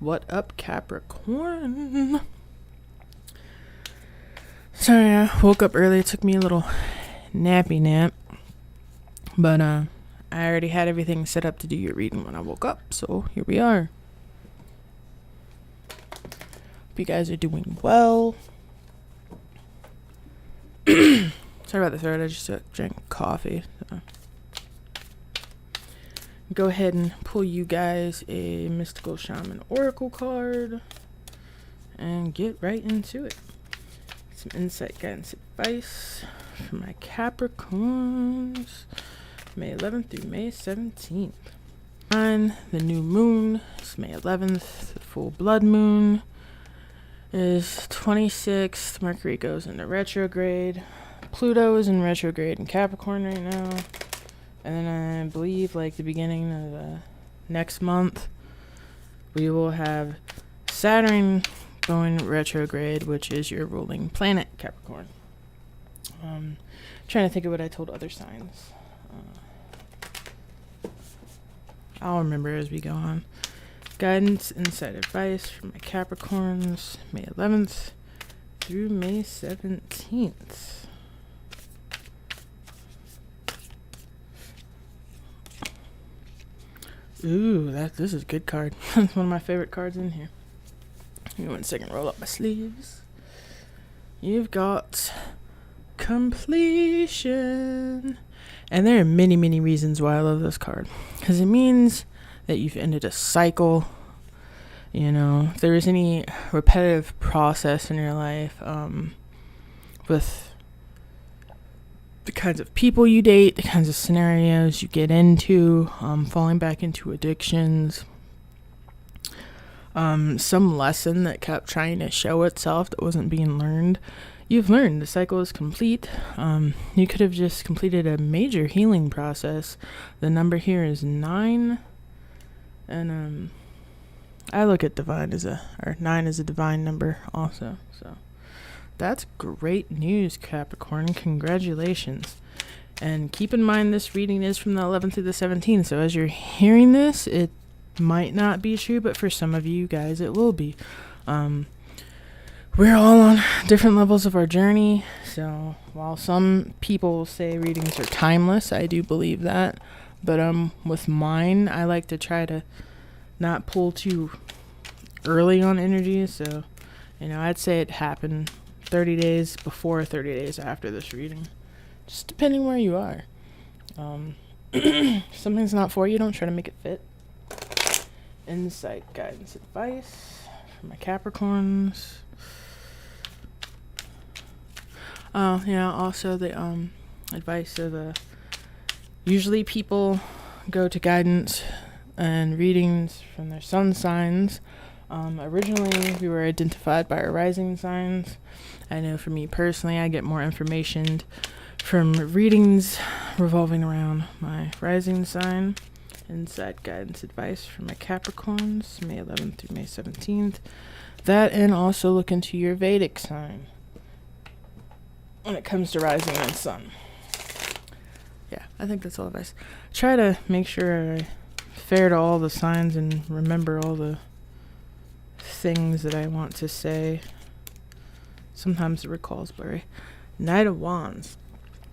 What up, Capricorn? Sorry, I woke up early. It took me a little nappy nap. But I already had everything set up to do your reading when I woke up. So here we are. Hope you guys are doing well. Sorry about the throat. I just drank coffee. So. Go ahead and pull you guys a Mystical Shaman Oracle card and get right into it. Some insight, guidance, advice for my Capricorns, May 11th through May 17th. The new moon is May 11th. The full blood moon is 26th. Mercury goes into retrograde. Pluto is in retrograde in Capricorn right now. And then I believe like the beginning of next month, we will have Saturn going retrograde, which is your ruling planet, Capricorn. Trying to think of what I told other signs. I'll remember as we go on. Guidance, insight, advice for my Capricorns, May 11th through May 17th. Ooh, this is a good card. It's one of my favorite cards in here. Give me 1 second, roll up my sleeves. You've got completion. And there are many, many reasons why I love this card. Because it means that you've ended a cycle. You know, if there is any repetitive process in your life with the kinds of people you date, the kinds of scenarios you get into, falling back into addictions, some lesson that kept trying to show itself that wasn't being learned. You've learned. The cycle is complete. You could have just completed a major healing process. The number here is 9. And I look at 9 as a divine number also. So that's great news, Capricorn. Congratulations. And keep in mind this reading is from the 11th through the 17th. So as you're hearing this, it might not be true, but for some of you guys it will be. We're all on different levels of our journey. So while some people say readings are timeless, I do believe that. But with mine, I like to try to not pull too early on energy. So, I'd say it happened 30 days before, 30 days after this reading. Just depending where you are. If something's not for you, don't try to make it fit. Insight, guidance, advice for my Capricorns. Also the advice of usually people go to guidance and readings from their sun signs. Originally, we were identified by our rising signs. I know for me personally, I get more information from readings revolving around my rising sign. Insight, guidance, advice for my Capricorns, May 11th through May 17th. That, and also look into your Vedic sign when it comes to rising and sun. Yeah, I think that's all advice. Try to make sure I fair to all the signs and remember all the things that I want to say. Sometimes the recall's blurry. Knight of Wands.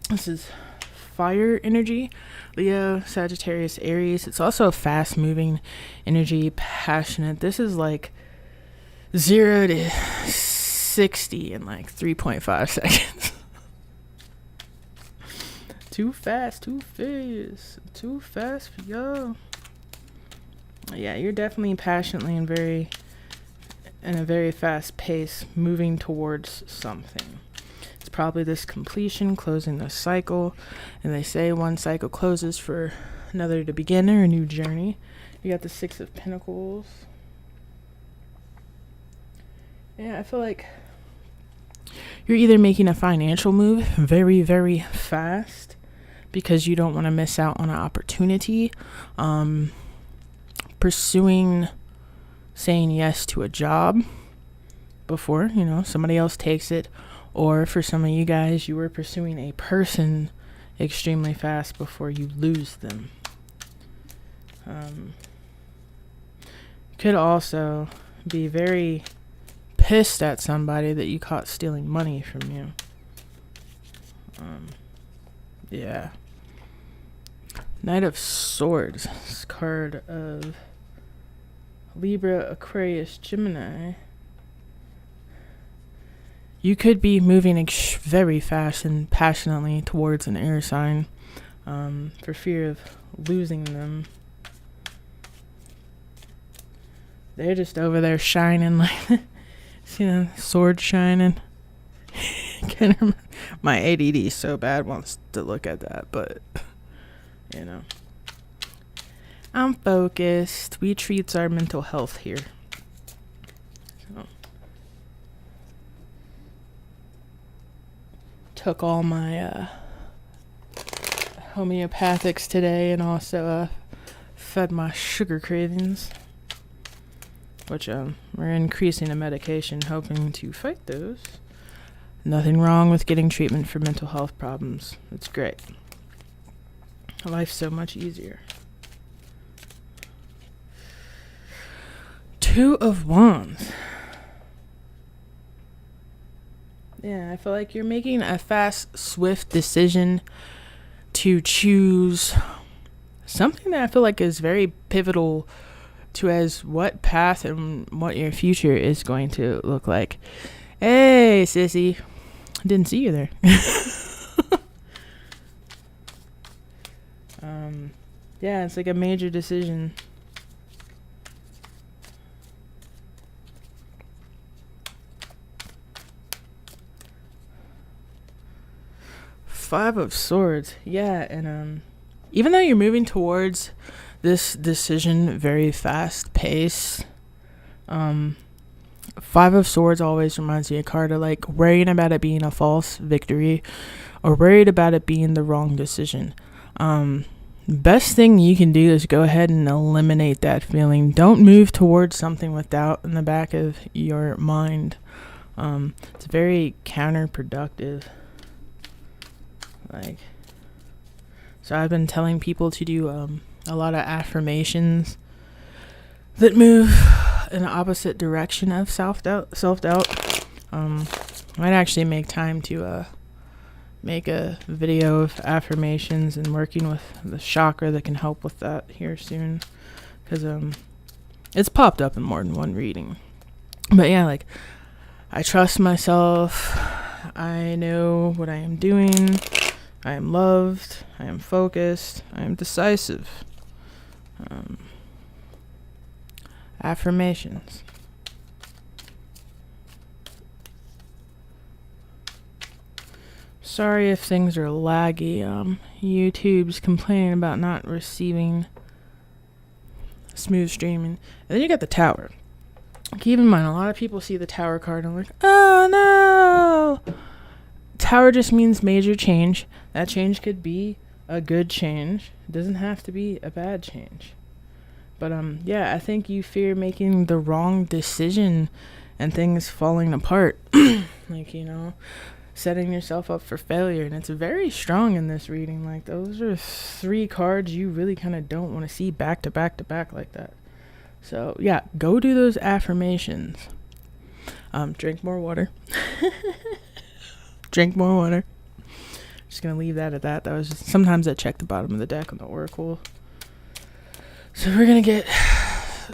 This is fire energy. Leo, Sagittarius, Aries. It's also a fast moving energy, passionate. This is like 0 to 60 in like 3.5 seconds. Too fast for y'all. Yeah, you're definitely passionately and in a very fast pace moving towards something. It's probably this completion, closing the cycle. And they say one cycle closes for another to begin or a new journey. You got the 6 of Pentacles. Yeah, I feel like you're either making a financial move very, very fast because you don't want to miss out on an opportunity. Pursuing saying yes to a job before, somebody else takes it. Or for some of you guys, you were pursuing a person extremely fast before you lose them. could also be very pissed at somebody that you caught stealing money from you. Yeah. Knight of Swords. This card of Libra, Aquarius, Gemini. You could be moving very fast and passionately towards an air sign for fear of losing them. They're just over there shining like, see the sword shining? My ADD so bad wants to look at that, but you know. I'm focused. We treats our mental health here. So, took all my homeopathics today and also fed my sugar cravings, which we're increasing the medication hoping to fight those. Nothing wrong with getting treatment for mental health problems. It's great. Life's so much easier. Two of Wands. Yeah, I feel like you're making a fast, swift decision to choose something that I feel like is very pivotal to as what path and what your future is going to look like. Hey, sissy. Didn't see you there. Yeah, it's like a major decision. Five of Swords. Yeah, and even though you're moving towards this decision very fast pace, Five of Swords always reminds me of a card of like worrying about it being a false victory or worried about it being the wrong decision. Best thing you can do is go ahead and eliminate that feeling. Don't move towards something with doubt in the back of your mind. It's very counterproductive. Like, so I've been telling people to do a lot of affirmations that move in the opposite direction of self-doubt. Might actually make time to make a video of affirmations and working with the chakra that can help with that here soon, because it's popped up in more than one reading. But yeah, like, I trust myself, I know what I am doing, I am loved, I am focused, I am decisive. Affirmations. Sorry if things are laggy. YouTube's complaining about not receiving smooth streaming. And then you got the Tower. Keep in mind, a lot of people see the Tower card and are like, oh no! Tower just means major change. That change could be a good change. It doesn't have to be a bad change. But yeah, I think you fear making the wrong decision and things falling apart. Like, you know, setting yourself up for failure. And it's very strong in this reading. Like, those are three cards you really kind of don't want to see back to back to back like that. So yeah, go do those affirmations. Drink more water. Drink more water. Just gonna leave that at that. That was just, sometimes I check the bottom of the deck on the Oracle. So we're gonna get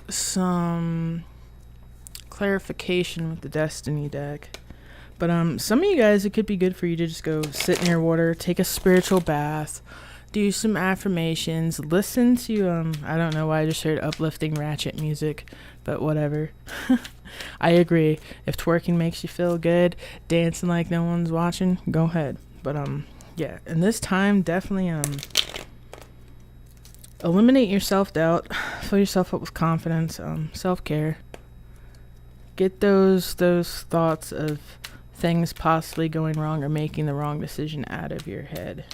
some clarification with the Destiny deck. But some of you guys, it could be good for you to just go sit near water, take a spiritual bath, do some affirmations, listen to I don't know why I just heard uplifting ratchet music, but whatever. I agree. If twerking makes you feel good, dancing like no one's watching, go ahead. But yeah, and this time definitely eliminate your self-doubt, fill yourself up with confidence, self-care. Get those thoughts of things possibly going wrong or making the wrong decision out of your head.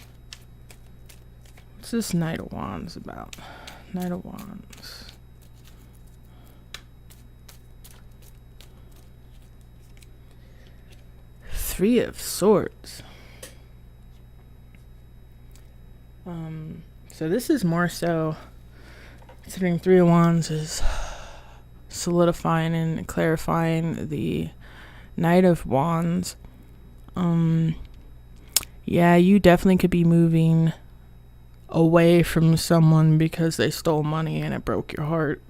What's this Knight of Wands about? Knight of Wands. Three of Swords. So this is more so, considering Three of Wands is solidifying and clarifying the Knight of Wands. Yeah, you definitely could be moving away from someone because they stole money and it broke your heart.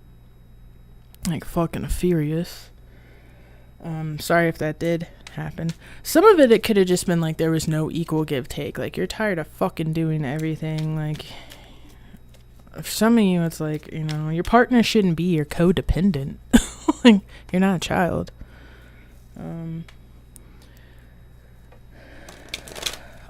Like fucking furious. Sorry if that did happen. Some of it could have just been like there was no equal give take. Like you're tired of fucking doing everything. Like for some of you it's like, you know, your partner shouldn't be your codependent. Like you're not a child.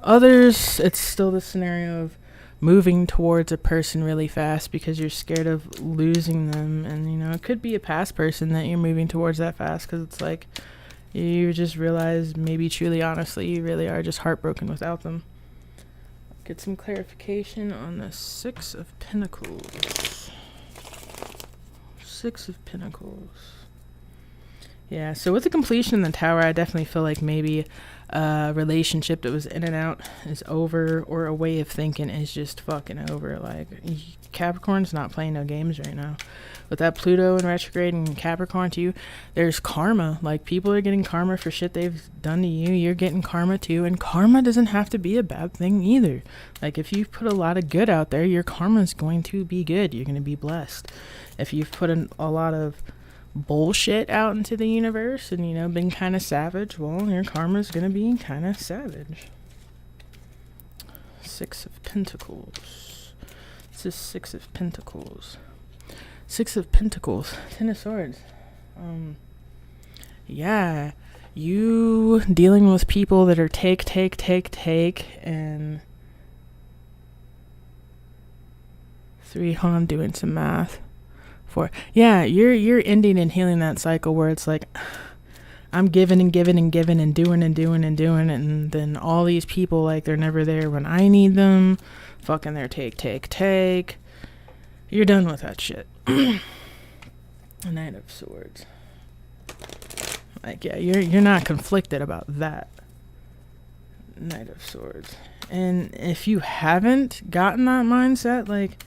Others, it's still the scenario of moving towards a person really fast because you're scared of losing them. And, you know, it could be a past person that you're moving towards that fast because it's like you just realize maybe truly, honestly, you really are just heartbroken without them. Get some clarification on the Six of Pentacles. Six of Pentacles. Yeah, so with the completion in the Tower, I definitely feel like maybe a relationship that was in and out is over, or a way of thinking is just fucking over. Like Capricorn's not playing no games right now. With that Pluto in retrograde and Capricorn to you, there's karma. Like people are getting karma for shit they've done to you. You're getting karma too, and karma doesn't have to be a bad thing either. Like if you've put a lot of good out there, your karma is going to be good. You're going to be blessed. If you've put in a lot of bullshit out into the universe and, you know, been kind of savage, well, your karma's gonna be kind of savage. Six of Pentacles. This is Six of Pentacles. Six of Pentacles. Ten of Swords. Yeah, you dealing with people that are take, and three. Hold on, doing some math. Yeah, you're ending and healing that cycle where it's like I'm giving and giving and giving and doing and doing and doing, and then all these people, like, they're never there when I need them. Fucking they're take. You're done with that shit. Knight of Swords. Like, yeah, you're not conflicted about that. Knight of Swords. And if you haven't gotten that mindset, like,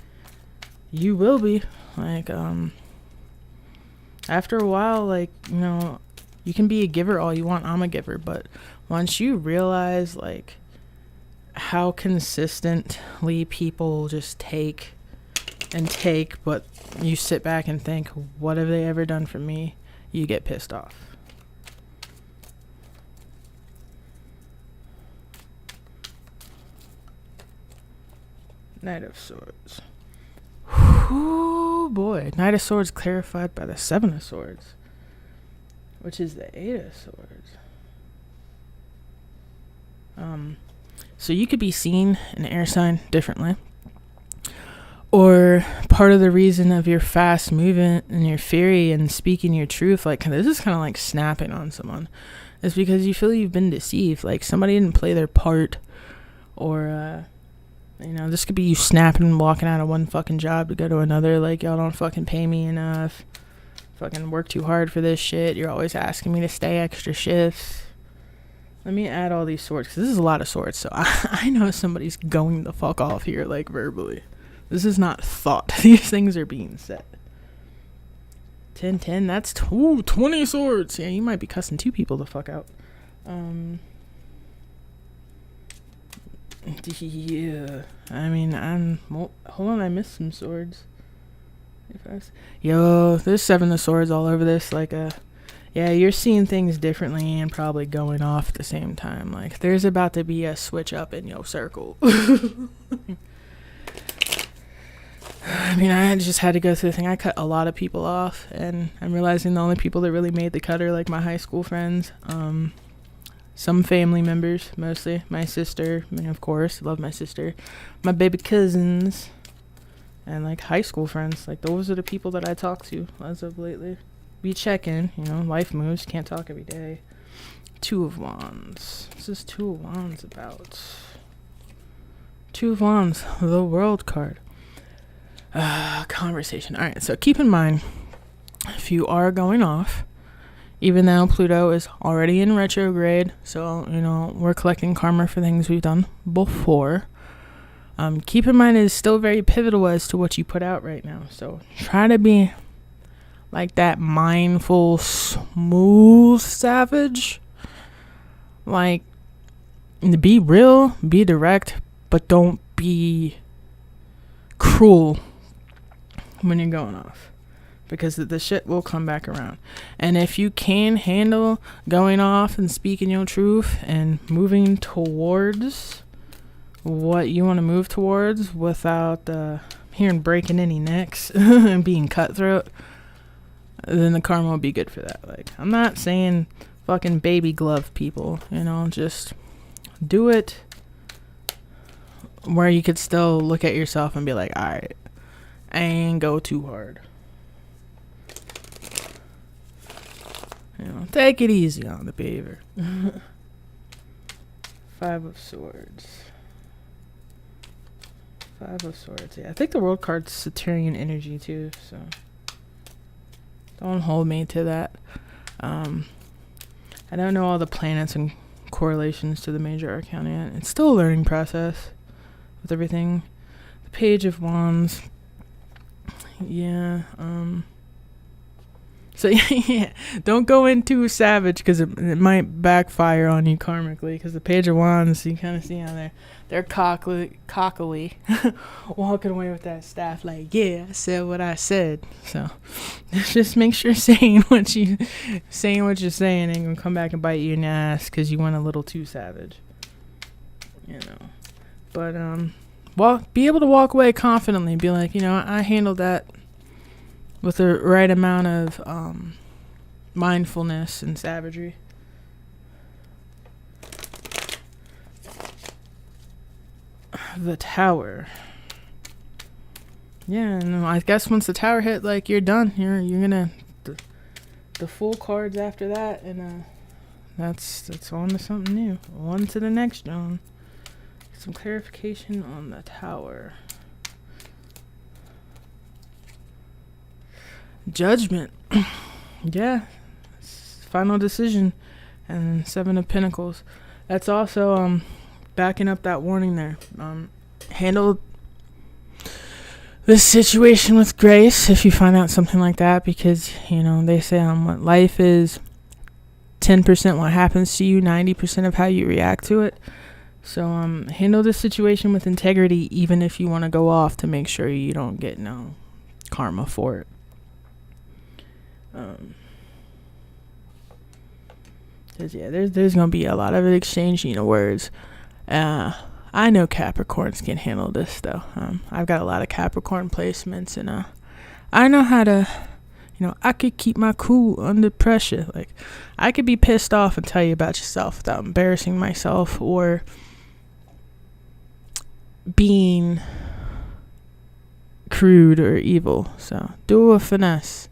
you will be. Like, after a while, like, you know, you can be a giver all you want. I'm a giver. But once you realize, like, how consistently people just take and take, but you sit back and think, what have they ever done for me? You get pissed off. Knight of Swords. Oh boy, Knight of Swords clarified by the Seven of Swords, which is the Eight of Swords. So you could be seeing an air sign differently, or part of the reason of your fast movement and your fury and speaking your truth, like this is kind of like snapping on someone, is because you feel you've been deceived. Like somebody didn't play their part, or you know, this could be you snapping and walking out of one fucking job to go to another. Like, y'all don't fucking pay me enough. Fucking work too hard for this shit. You're always asking me to stay extra shifts. Let me add all these swords, because this is a lot of swords. So I know somebody's going the fuck off here, like, verbally. This is not thought. These things are being said. 10, that's 20 swords. Yeah, you might be cussing two people the fuck out. Yeah, I mean, hold on, I missed some swords. Yo, there's Seven of Swords all over this. Like, yeah, you're seeing things differently and probably going off at the same time. Like, there's about to be a switch up in your circle. I mean, I just had to go through the thing. I cut a lot of people off, and I'm realizing the only people that really made the cut are, like, my high school friends. Some family members, mostly. My sister, I mean, of course, love my sister. My baby cousins, and, like, high school friends. Like, those are the people that I talk to as of lately. We check in, you know, life moves, can't talk every day. Two of Wands. What's this Two of Wands about? Two of Wands, the World card. Conversation. Alright, so keep in mind, if you are going off, even though Pluto is already in retrograde, so, you know, we're collecting karma for things we've done before. Keep in mind it is still very pivotal as to what you put out right now. So try to be, like that mindful, smooth savage. Like, be real, be direct, but don't be cruel when you're going off, because the shit will come back around. And if you can handle going off and speaking your truth and moving towards what you want to move towards without hearing breaking any necks and being cutthroat, then the karma will be good for that. Like, I'm not saying fucking baby glove people, just do it where you could still look at yourself and be like, all right, I ain't go too hard. Take it easy on the beaver. 5 of Swords. 5 of Swords. Yeah, I think the World card's Saturnian energy too, so don't hold me to that. I don't know all the planets and correlations to the major arcana yet. It's still a learning process with everything. The Page of Wands. Yeah. So yeah, don't go in too savage, because it might backfire on you karmically. Because the Page of Wands, you kind of see how they're cockily walking away with that staff, like, yeah, I said what I said. So just make sure saying what you're saying ain't gonna come back and bite you in the ass because you went a little too savage. But be able to walk away confidently, be like, I handled that with the right amount of mindfulness and savagery. The Tower. Yeah, no, I guess once the Tower hit, like, you're done. You're gonna the full cards after that, and that's on to something new. On to the next zone. Some clarification on the Tower. Judgment. Yeah, final decision. And 7 of Pentacles. That's also backing up that warning there. Handle this situation with grace if you find out something like that, because they say what life is 10% what happens to you, 90% of how you react to it. So handle this situation with integrity, even if you want to go off, to make sure you don't get no karma for it. Cause there's gonna be a lot of exchanging of words. I know Capricorns can handle this though. I've got a lot of Capricorn placements, and I know how to, I could keep my cool under pressure. Like, I could be pissed off and tell you about yourself without embarrassing myself or being crude or evil. So do a finesse.